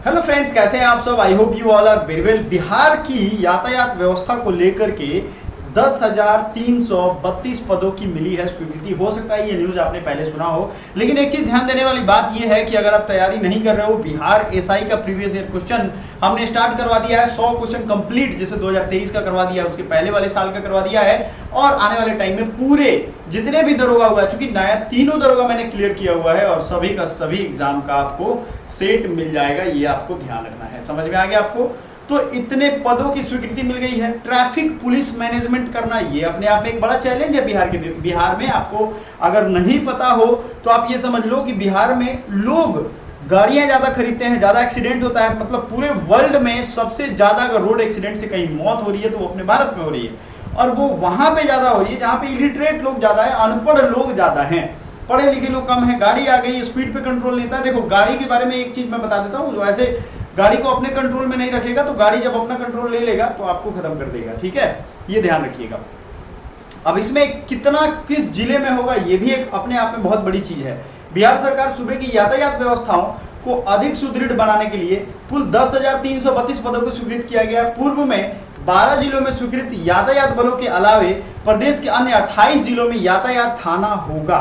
Hello friends, कैसे हैं आप सब। I hope you all are very well. Bihar की यातायात व्यवस्था को लेकर के 10,332 पदों की मिली है स्वीकृति। हो सकता है ये न्यूज आपने पहले सुना हो, लेकिन एक चीज ध्यान देने वाली बात ये है कि अगर आप तैयारी नहीं कर रहे हो, बिहार एसआई का प्रीवियस ईयर क्वेश्चन हमने स्टार्ट करवा दिया है। 100 क्वेश्चन कंप्लीट, जैसे 2023 का करवा दिया है, उसके पहले वाले साल का करवा दिया है, और आने वाले टाइम में पूरे जितने भी दरोगा हुआ है, चूंकि नया तीनों दरोगा मैंने क्लियर किया हुआ है, और सभी का सभी एग्जाम का आपको सेट मिल जाएगा। ये आपको ध्यान रखना है। समझ में आ गया आपको। तो इतने पदों की स्वीकृति मिल गई है। ट्रैफिक पुलिस मैनेजमेंट करना ये अपने आप में एक बड़ा चैलेंज है बिहार में। आपको अगर नहीं पता हो तो आप ये समझ लो कि बिहार में लोग गाड़ियां ज्यादा खरीदते हैं, ज्यादा एक्सीडेंट होता है। मतलब पूरे वर्ल्ड में सबसे ज्यादा अगर रोड एक्सीडेंट से कहीं मौत हो रही है तो वो अपने भारत में हो रही है, और वो वहां पे ज्यादा हो रही है जहां पे इलिटरेट लोग ज्यादा है, अनपढ़ लोग ज्यादा हैं, पढ़े लिखे लोग कम है। गाड़ी आ गई, स्पीड पे कंट्रोल नहीं था। देखो, गाड़ी के बारे में एक चीज मैं बता देता हूँ, जो ऐसे गाड़ी को अपने कंट्रोल में नहीं रखेगा तो गाड़ी जब अपना कंट्रोल ले लेगा तो आपको खत्म कर देगा। ठीक है, ये ध्यान रखिएगा। अब इसमें कितना किस जिले में होगा ये भी एक अपने आप में बहुत बड़ी चीज है। बिहार सरकार सूबे की यातायात व्यवस्थाओं को अधिक सुदृढ़ बनाने के लिए कुल 10,332 पदों को स्वीकृत किया गया। पूर्व में 12 जिलों में स्वीकृत यातायात बलों के अलावे प्रदेश के अन्य 28 जिलों में यातायात थाना होगा।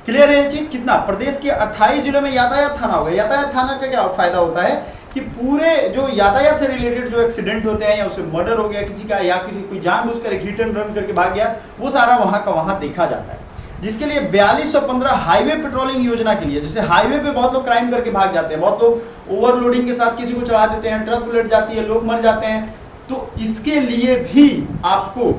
क्लियर है ये चीज। कितना? प्रदेश के 28 जिलों में यातायात थाना होगा। यातायात थाना का क्या फायदा होता है कि पूरे जो यातायात से रिलेटेड जो एक्सीडेंट होते हैं, या उससे मर्डर हो गया किसी का, या किसी कोई जानबूझकर एक हिट एंड रन करके भाग गया, वो सारा वहां का वहां देखा जाता है। जिसके लिए 4215 हाईवे पेट्रोलिंग योजना के लिए, जैसे हाईवे पे बहुत लोग क्राइम करके भाग जाते हैं, बहुत लोग ओवरलोडिंग के साथ किसी को चढ़ा देते हैं, ट्रक उलट जाती है, लोग मर जाते हैं, तो इसके लिए भी आपको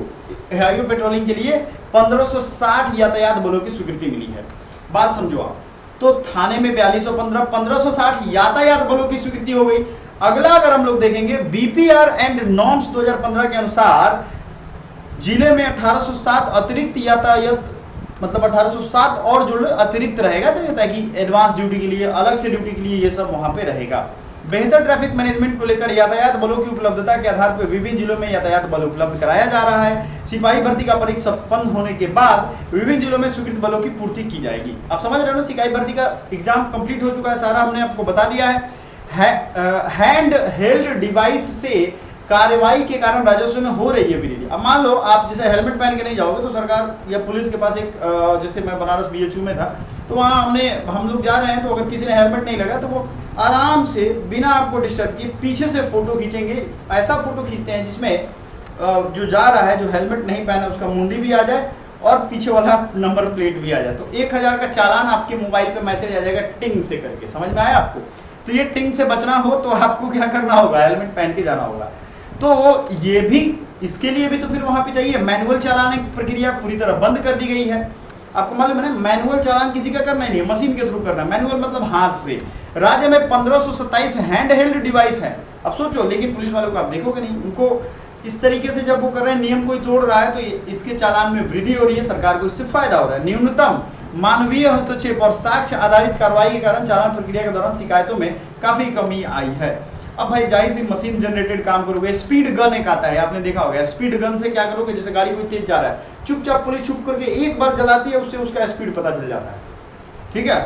हाईवे पेट्रोलिंग के लिए 1560 यातायात बलों की स्वीकृति मिली है। बात समझो आप। तो थाने में 4215, 1560 यातायात बलों की स्वीकृति हो गई। अगला अगर हम लोग देखेंगे, बीपीआर एंड नॉर्म्स 2015 के अनुसार जिले में 1807 अतिरिक्त यातायात, मतलब 1807 और जो अतिरिक्त रहेगा, तो ताकि एडवांस ड्यूटी के लिए, अलग से ड्यूटी के लिए ये सब वहां पे रहेगा। बेहतर ट्रैफिक मैनेजमेंट को लेकर यातायात बलों की उपलब्धता के आधार पर विभिन्न जिलों में यातायात बल उपलब्ध कराया जा रहा है। सिपाही भर्ती का परीक्षा संपन्न होने के बाद विभिन्न जिलों में स्वीकृत बलों की पूर्ति की जाएगी। आप समझ रहे हो, सिपाही भर्ती का एग्जाम कंप्लीट हो चुका है, सारा हमने आपको बता दिया है। हैंड हेल्ड डिवाइस से कार्रवाई के कारण राजस्व में हो रही है वृद्धि। अब मान लो आप जैसे हेलमेट पहन के नहीं जाओगे तो सरकार या पुलिस के पास एक, जैसे मैं बनारस बीएचयू में था, तो वहां हम लोग जा रहे हैं, तो अगर किसी ने हेलमेट नहीं लगा तो वो आराम से बिना आपको डिस्टर्ब किए पीछे से फोटो खींचेंगे। ऐसा फोटो खींचते हैं जिसमें जो जा रहा है, जो हेलमेट नहीं पहना, उसका मुंडी भी आ जाए और पीछे वाला नंबर प्लेट भी आ जाए, तो 1000 का चालान आपके मोबाइल पे मैसेज आ जाएगा टिंग से करके। समझ में आया आपको? तो ये टिंग से बचना हो तो आपको क्या करना होगा, हेलमेट पहन के जाना होगा। तो ये भी, इसके लिए भी तो फिर वहां पे चाहिए। मैनुअल चालान की प्रक्रिया पूरी तरह बंद कर दी गई है। आपको मालूम है ना, मैनुअल चालान किसी का करना ही नहीं है, मशीन के थ्रू करना। मैनुअल मतलब हाथ से। राज्य में 1527 हैंड हेल्ड डिवाइस है। अब सोचो, लेकिन पुलिस वालों को आप देखोगे नहीं, उनको इस तरीके से जब वो कर रहे हैं, नियम कोई तोड़ रहा है, तो इसके चालान में वृद्धि हो रही है, सरकार को इससे फायदा हो रहा है। न्यूनतम मानवीय हस्तक्षेप और साक्ष्य आधारित कार्रवाई के कारण चालान प्रक्रिया के दौरान शिकायतों में काफी कमी आई है। अब भाई जाहिर सी मशीन जनरेटेड काम करोगे। स्पीड गन एक आता है, आपने देखा होगा। स्पीड गन से क्या करोगे, जैसे गाड़ी कोई तेज जा रहा है, चुपचाप पुलिस छुप करके एक बार जलाती है, उससे उसका स्पीड पता चल जाता है। ठीक है।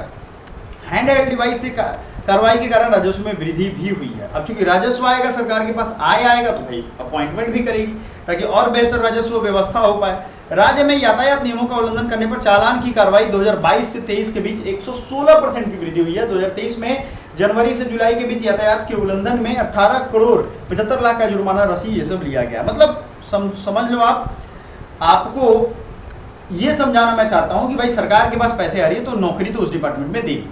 हैंड हेल्ड डिवाइस से कार्रवाई के कारण राजस्व में वृद्धि भी हुई है। अब चूंकि राजस्व आएगा, सरकार के पास आएगा, तो भाई अपॉइंटमेंट भी करेगी ताकि और बेहतर राजस्व व्यवस्था हो पाए। राज्य में यातायात नियमों का उल्लंघन करने पर चालान की कार्रवाई 2022 से 23 के बीच 116% की वृद्धि हुई है। 2023 में जनवरी से जुलाई के बीच यातायात के उल्लंघन में 18 करोड़ 75 लाख का जुर्माना राशि ये सब लिया गया। मतलब समझ लो आप। आपको ये समझाना मैं चाहता हूं कि भाई सरकार के पास पैसे आ रही है तो नौकरी तो उस डिपार्टमेंट में देगी।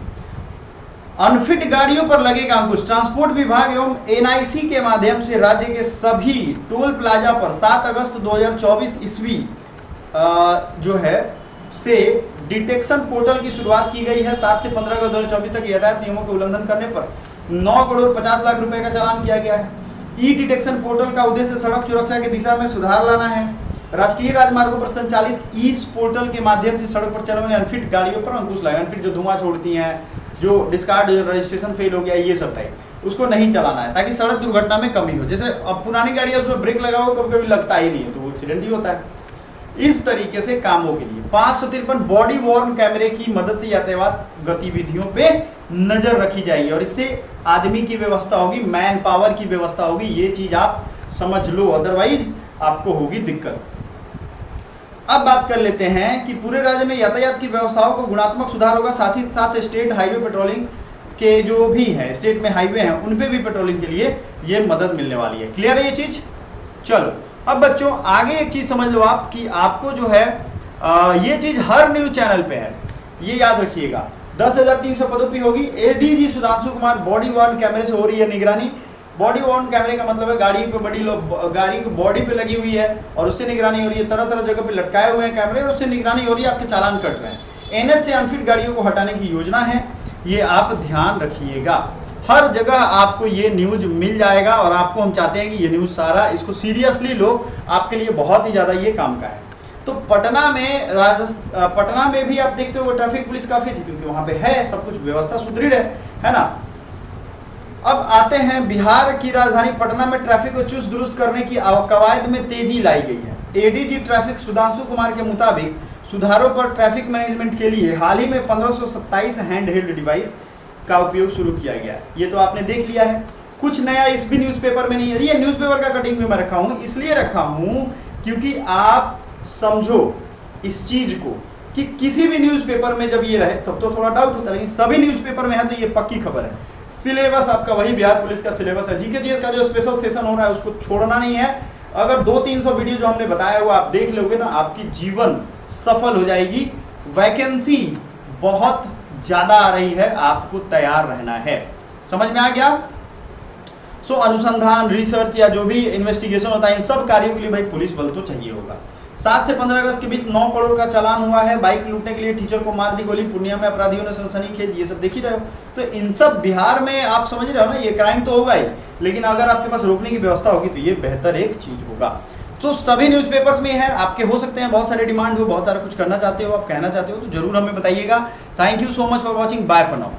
अनफिट गाड़ियों पर लगेगा अंकुश। ट्रांसपोर्ट विभाग एवं एनआईसी के माध्यम से राज्य के सभी टोल प्लाजा पर 7 अगस्त 2024 ईस्वी जो है से डिटेक्शन पोर्टल की शुरुआत की गई है। 7 से 15 अगस्त 2024 तक यातायात नियमों के उल्लंघन करने पर 9 करोड़ 50 लाख रुपए का चालान किया गया है। ई डिटेक्शन पोर्टल का उद्देश्य सड़क सुरक्षा की दिशा में सुधार लाना है। राष्ट्रीय राजमार्गों पर संचालित इस पोर्टल के माध्यम से सड़क पर चलने वाली अनफिट गाड़ियों पर अंकुश लगाए। अनफिट जो धुआं छोड़ती हैं, जो डिस्कार्ड, रजिस्ट्रेशन फेल हो गया, ये सब टाइप, उसको नहीं चलाना है ताकि सड़क दुर्घटना में कमी हो। जैसे अब पुरानी गाड़ी है, उसमें ब्रेक लगाओ, कभी कभी लगता ही नहीं है तो वो एक्सीडेंट ही होता है। इस तरीके से कामों के लिए 553 बॉडी वॉर्न कैमरे की मदद से यातायात गतिविधियों पे नजर रखी जाएगी और इससे आदमी की व्यवस्था होगी, मैन पावर की व्यवस्था होगी। ये चीज आप समझ लो, अदरवाइज आपको होगी दिक्कत। अब बात कर लेते हैं कि पूरे राज्य में यातायात की व्यवस्थाओं को गुणात्मक सुधार होगा, साथ ही साथ स्टेट हाईवे पेट्रोलिंग के जो भी है, स्टेट में हाईवे हैं, उन पे भी पेट्रोलिंग के लिए ये मदद मिलने वाली है। क्लियर है ये चीज? चलो अब बच्चों आगे एक चीज समझ लो आप कि आपको जो है ये चीज हर न्यूज चैनल पे है, ये याद रखिएगा। 10,300 पदों पर होगी। ADG Sudhanshu Kumar body worn कैमरे से हो रही है निगरानी। बॉडी वॉर्न कैमरे का मतलब है गाड़ी पे गाड़ी की बॉडी पे लगी हुई है और उससे निगरानी हो रही है। तरह तरह जगह पे लटकाए हुए हैं कैमरे और उससे निगरानी हो रही है, आपके चालान कट रहे हैं। एनएच से अनफिट गाड़ियों को हटाने की योजना है, ये आप ध्यान रखिएगा। हर जगह आपको ये न्यूज मिल जाएगा और आपको हम चाहते हैं कि ये न्यूज सारा इसको सीरियसली लो, आपके लिए बहुत ही ज्यादा ये काम का है। तो पटना में भी आप देखते हो ट्रैफिक पुलिस काफी थी, क्योंकि वहां पे है सब कुछ, व्यवस्था सुदृढ़ है ना। अब आते हैं बिहार की राजधानी पटना में ट्रैफिक को चुस्त दुरुस्त करने की कवायद में तेजी लाई गई है। एडीजी ट्रैफिक सुधांशु कुमार के मुताबिक सुधारों पर ट्रैफिक मैनेजमेंट के लिए हाल ही में 1527 हैंड हेल्ड डिवाइस का उपयोग शुरू किया गया है। ये तो आपने देख लिया है। कुछ नया इस भी न्यूज़पेपर में नहीं है, ये न्यूज़पेपर का कटिंग में मैं रखा हूं, इसलिए रखा हूं क्योंकि आप समझो इस चीज को कि किसी भी न्यूज़पेपर में जब ये रहे तब तो थोड़ा डाउट होता है, लेकिन सभी न्यूज़पेपर में है तो ये पक्की खबर है। सिलेबस आपका वही बिहार पुलिस का सिलेबस है। जीके जीएस का जो स्पेशल सेशन हो रहा है उसको छोड़ना नहीं है। अगर 200-300 वीडियो जो हमने बताया हुआ आप देख लोगे ना, आपकी जीवन सफल हो जाएगी। वैकेंसी बहुत ज्यादा आ रही है, आपको तैयार रहना है। समझ में आ गया? अनुसंधान, रिसर्च या जो भी इन्वेस्टिगेशन होता है, इन सब कार्यों के लिए भाई पुलिस बल तो चाहिए होगा। 7 से 15 अगस्त के बीच 9 करोड़ का चालान हुआ है। बाइक लूटने के लिए टीचर को मार दी गोली, पूर्णिया में अपराधियों ने सनसनीखेज, ये सब देख ही रहे हो। तो इन सब बिहार में आप समझ रहे हो ना, ये क्राइम तो होगा ही, लेकिन अगर आपके पास रोकने की व्यवस्था होगी तो ये बेहतर एक चीज होगा। तो सभी न्यूज़पेपर्स में है, आपके हो सकते हैं बहुत सारे डिमांड हो, बहुत सारा कुछ करना चाहते हो, आप कहना चाहते हो तो जरूर हमें बताइएगा। Thank you so much for watching, bye for now.